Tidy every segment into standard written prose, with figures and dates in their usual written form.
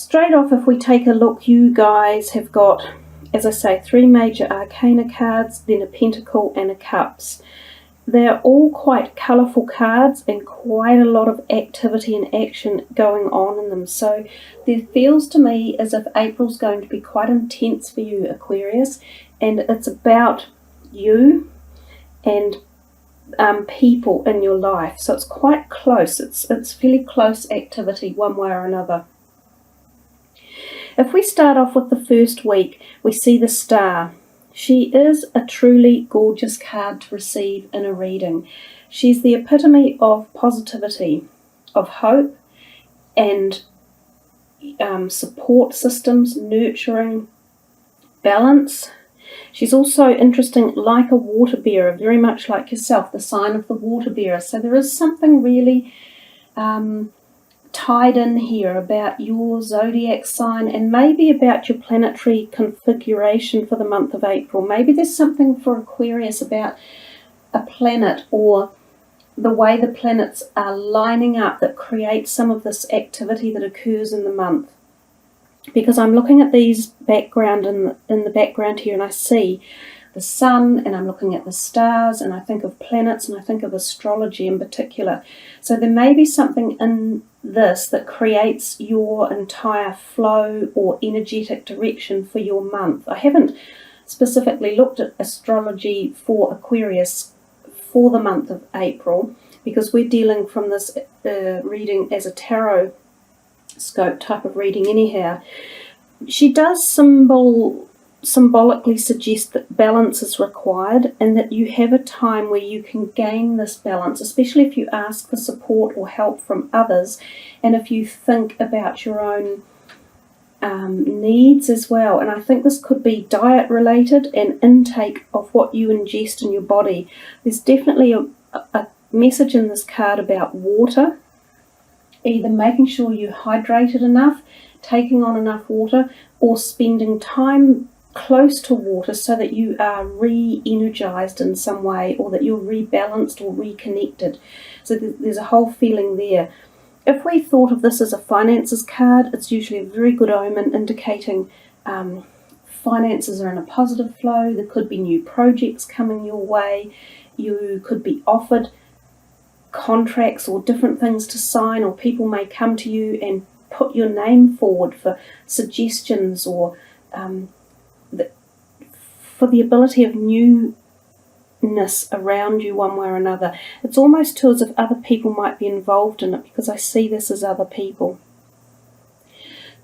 Straight off, if we take a look, you guys have got, as I say, 3 major arcana cards, then a pentacle and a cups. They're all quite colourful cards and quite a lot of activity and action going on in them. So there feels to me as if April's going to be quite intense for you, Aquarius, and it's about you and people in your life. So it's quite close. It's fairly close activity one way or another. If we start off with the first week, we see the Star. She is a truly gorgeous card to receive in a reading. She's the epitome of positivity, of hope, and support systems, nurturing, balance. She's also interesting, like a water bearer, very much like yourself, the sign of the water bearer. So there is something really tied in here about your zodiac sign and maybe about your planetary configuration for the month of April. Maybe there's something for Aquarius about a planet or the way the planets are lining up that creates some of this activity that occurs in the month. Because I'm looking at these background in the background here, and I see the sun, and I'm looking at the stars, and I think of planets, and I think of astrology in particular. So there may be something in this that creates your entire flow or energetic direction for your month. I haven't specifically looked at astrology for Aquarius for the month of April, because we're dealing from this reading as a tarot scope type of reading anyhow. She does symbolically suggest that balance is required and that you have a time where you can gain this balance, especially if you ask for support or help from others, and if you think about your own needs as well. And I think this could be diet related and intake of what you ingest in your body. There's definitely a message in this card about water, either making sure you're hydrated enough, taking on enough water, or spending time close to water so that you are re-energized in some way, or that you're rebalanced or reconnected. So there's a whole feeling there. If we thought of this as a finances card, it's usually a very good omen indicating finances are in a positive flow. There could be new projects coming your way. You could be offered contracts or different things to sign, or people may come to you and put your name forward for suggestions or for the ability of newness around you one way or another. It's almost too as if other people might be involved in it, because I see this as other people.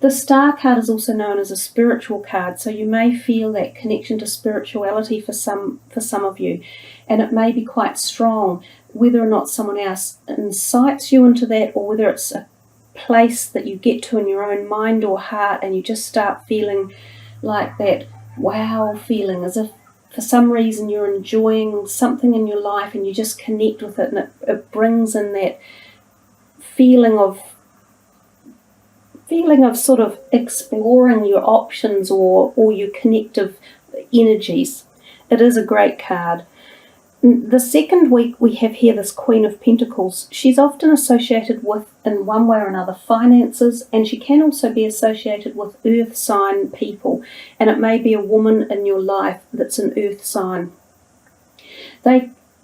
The Star card is also known as a spiritual card, so you may feel that connection to spirituality for some of you, and it may be quite strong, whether or not someone else incites you into that, or whether it's a place that you get to in your own mind or heart and you just start feeling like that wow feeling, as if for some reason you're enjoying something in your life and you just connect with it, and it brings in that feeling of sort of exploring your options or your connective energies. It is a great card. The second week we have here this Queen of Pentacles. She's often associated with, in one way or another, finances, and she can also be associated with earth sign people, and it may be a woman in your life that's an earth sign.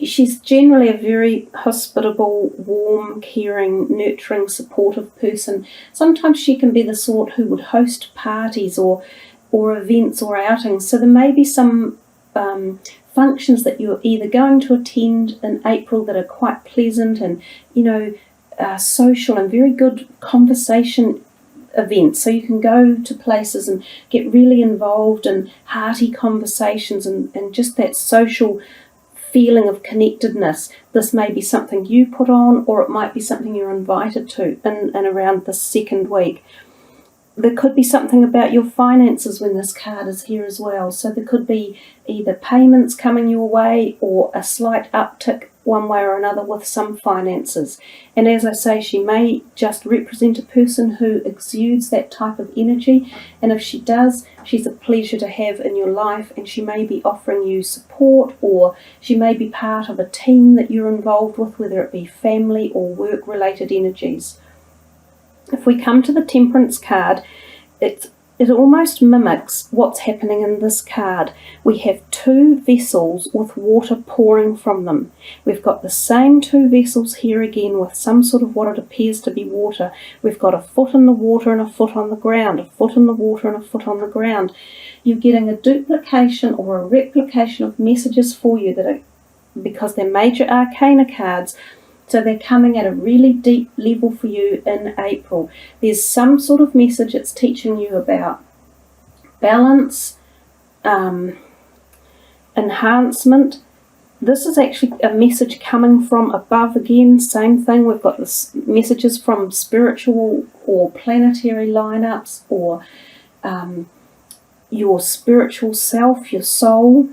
She's generally a very hospitable, warm, caring, nurturing, supportive person. Sometimes she can be the sort who would host parties or events or outings, so there may be some functions that you're either going to attend in April that are quite pleasant and, social and very good conversation events. So you can go to places and get really involved in hearty conversations and just that social feeling of connectedness. This may be something you put on, or it might be something you're invited to in around the second week. There could be something about your finances when this card is here as well. So there could be either payments coming your way or a slight uptick one way or another with some finances. And as I say, she may just represent a person who exudes that type of energy. And if she does, she's a pleasure to have in your life, and she may be offering you support, or she may be part of a team that you're involved with, whether it be family or work-related energies. If we come to the Temperance card, it almost mimics what's happening in this card. We have two vessels with water pouring from them. We've got the same two vessels here again with some sort of what it appears to be water. We've got a foot in the water and a foot on the ground, a foot in the water and a foot on the ground. You're getting a duplication or a replication of messages for you that are, because they're major arcana cards, so they're coming at a really deep level for you in April. There's some sort of message it's teaching you about balance, enhancement. This is actually a message coming from above again, same thing. We've got this messages from spiritual or planetary lineups, or your spiritual self, your soul,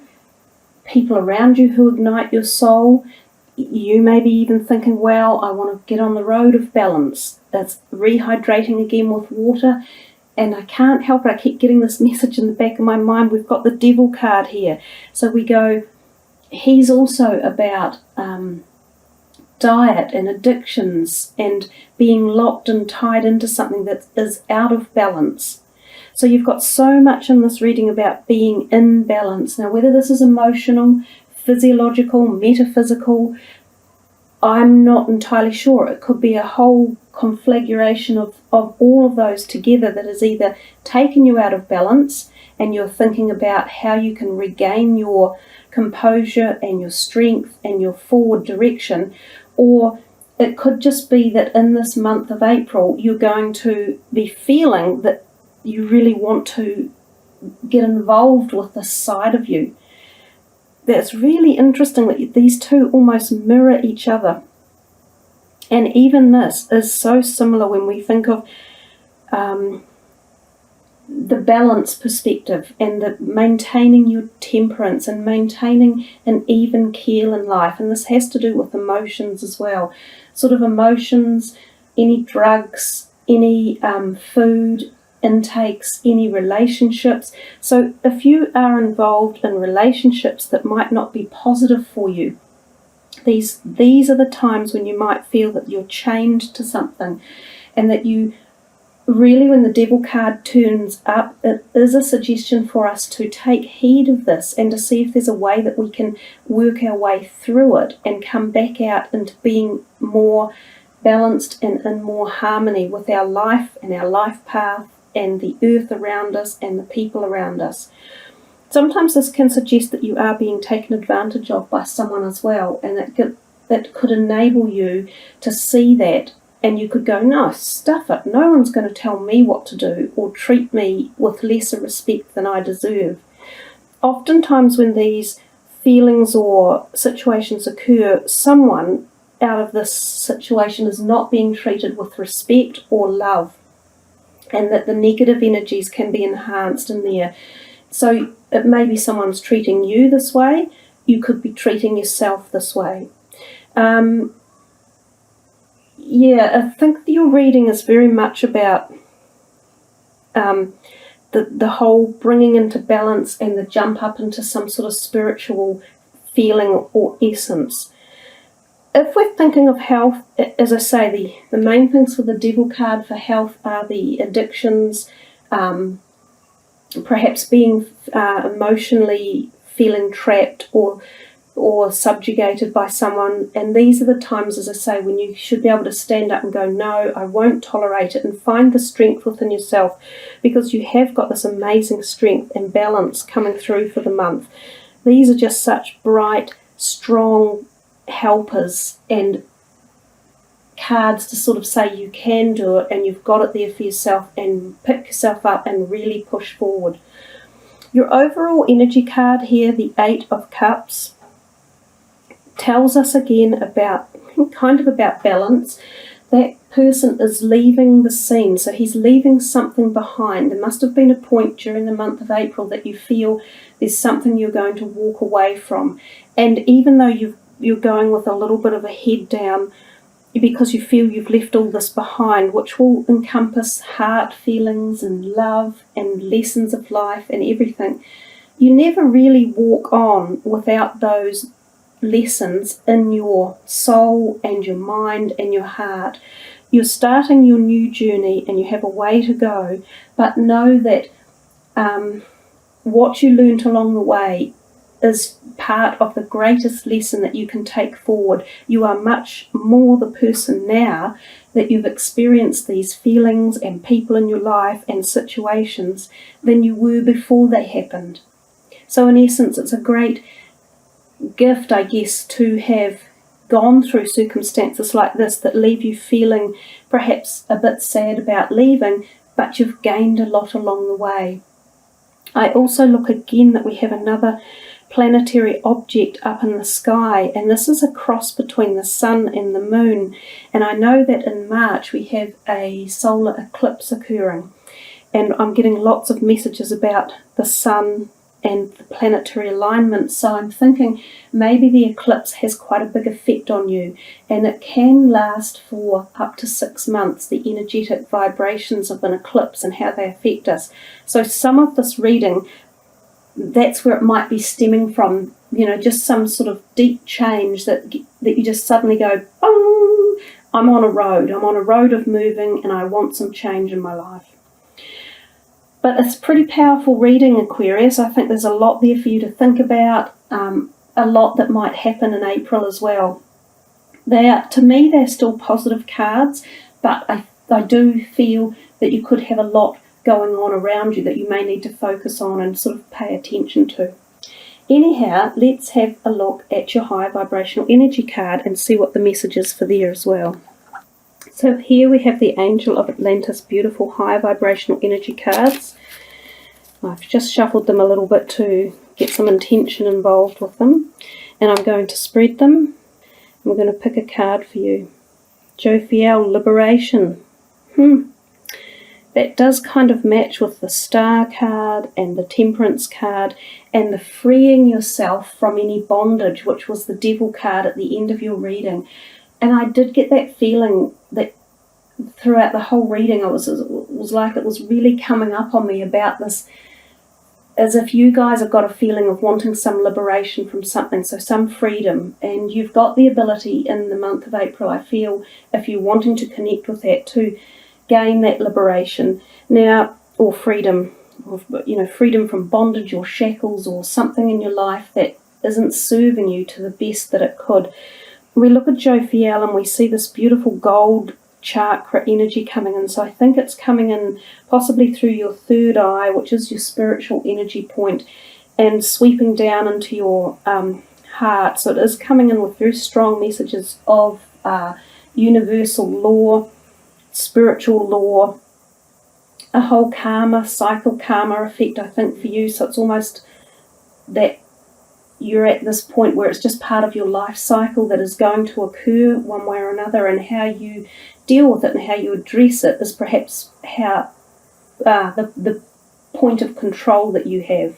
people around you who ignite your soul. You may be even thinking, well, I want to get on the road of balance. That's rehydrating again with water. And I can't help it, I keep getting this message in the back of my mind. We've got the Devil card here. So we go, he's also about diet and addictions and being locked and tied into something that is out of balance. So you've got so much in this reading about being in balance. Now, whether this is emotional, physiological, metaphysical, I'm not entirely sure. It could be a whole conflagration of all of those together that has either taken you out of balance and you're thinking about how you can regain your composure and your strength and your forward direction, or it could just be that in this month of April you're going to be feeling that you really want to get involved with this side of you. That's really interesting that these two almost mirror each other. And even this is so similar when we think of the balance perspective and the maintaining your temperance and maintaining an even keel in life. And this has to do with emotions as well. Sort of emotions, any drugs, any food intakes, any relationships. So if you are involved in relationships that might not be positive for you, these are the times when you might feel that you're chained to something, and that you really, when the Devil card turns up, it is a suggestion for us to take heed of this and to see if there's a way that we can work our way through it and come back out into being more balanced and in more harmony with our life and our life path and the earth around us and the people around us. Sometimes this can suggest that you are being taken advantage of by someone as well, and it could enable you to see that, and you could go, no, stuff it, no one's going to tell me what to do or treat me with lesser respect than I deserve. Oftentimes when these feelings or situations occur, someone out of this situation is not being treated with respect or love, and that the negative energies can be enhanced in there. So it may be someone's treating you this way, you could be treating yourself this way. I think your reading is very much about the whole bringing into balance and the jump up into some sort of spiritual feeling or essence. If we're thinking of health, as I say, the main things for the Devil card for health are the addictions, perhaps being emotionally feeling trapped or subjugated by someone. And these are the times, as I say, when you should be able to stand up and go, no, I won't tolerate it, and find the strength within yourself, because you have got this amazing strength and balance coming through for the month. These are just such bright, strong helpers and cards to sort of say you can do it and you've got it there for yourself, and pick yourself up and really push forward. Your overall energy card here, the 8 of Cups, tells us again about balance. That person is leaving the scene, so he's leaving something behind. There must have been a point during the month of April that you feel there's something you're going to walk away from, and even though you're going with a little bit of a head down because you feel you've left all this behind, which will encompass heart feelings and love and lessons of life and everything. You never really walk on without those lessons in your soul and your mind and your heart. you're starting your new journey and you have a way to go, but know that what you learnt along the way is part of the greatest lesson that you can take forward. You are much more the person now that you've experienced these feelings and people in your life and situations than you were before they happened. So in essence, it's a great gift, I guess, to have gone through circumstances like this that leave you feeling perhaps a bit sad about leaving, but you've gained a lot along the way. I also look again that we have another planetary object up in the sky, and this is a cross between the sun and the moon. And I know that in March we have a solar eclipse occurring, and I'm getting lots of messages about the sun and the planetary alignment. So I'm thinking maybe the eclipse has quite a big effect on you, and it can last for up to 6 months, the energetic vibrations of an eclipse and how they affect us. So some of this reading, that's where it might be stemming from, just some sort of deep change that you just suddenly go, oh, I'm on a road of moving, and I want some change in my life. But it's pretty powerful reading, Aquarius. I think there's a lot there for you to think about, a lot that might happen in April as well. To me, they're still positive cards, but I do feel that you could have a lot going on around you that you may need to focus on and sort of pay attention to. Anyhow, let's have a look at your high vibrational energy card and see what the message is for there as well. So here we have the Angel of Atlantis, beautiful high vibrational energy cards. I've just shuffled them a little bit to get some intention involved with them, and I'm going to spread them. We're going to pick a card for you. Jophiel, Liberation. That does kind of match with the Star card and the Temperance card and the freeing yourself from any bondage, which was the Devil card at the end of your reading. And I did get that feeling that throughout the whole reading, it was like it was really coming up on me about this, as if you guys have got a feeling of wanting some liberation from something, so some freedom. And you've got the ability in the month of April, I feel, if you're wanting to connect with that, to gain that liberation now, or freedom, or, freedom from bondage or shackles or something in your life that isn't serving you to the best that it could. We look at Jophiel and we see this beautiful gold chakra energy coming in. So I think it's coming in possibly through your third eye, which is your spiritual energy point, and sweeping down into your heart. So it is coming in with very strong messages of universal law, spiritual law, a whole cycle karma effect, I think, for you. So it's almost that you're at this point where it's just part of your life cycle that is going to occur one way or another, and how you deal with it and how you address it is perhaps how the point of control that you have.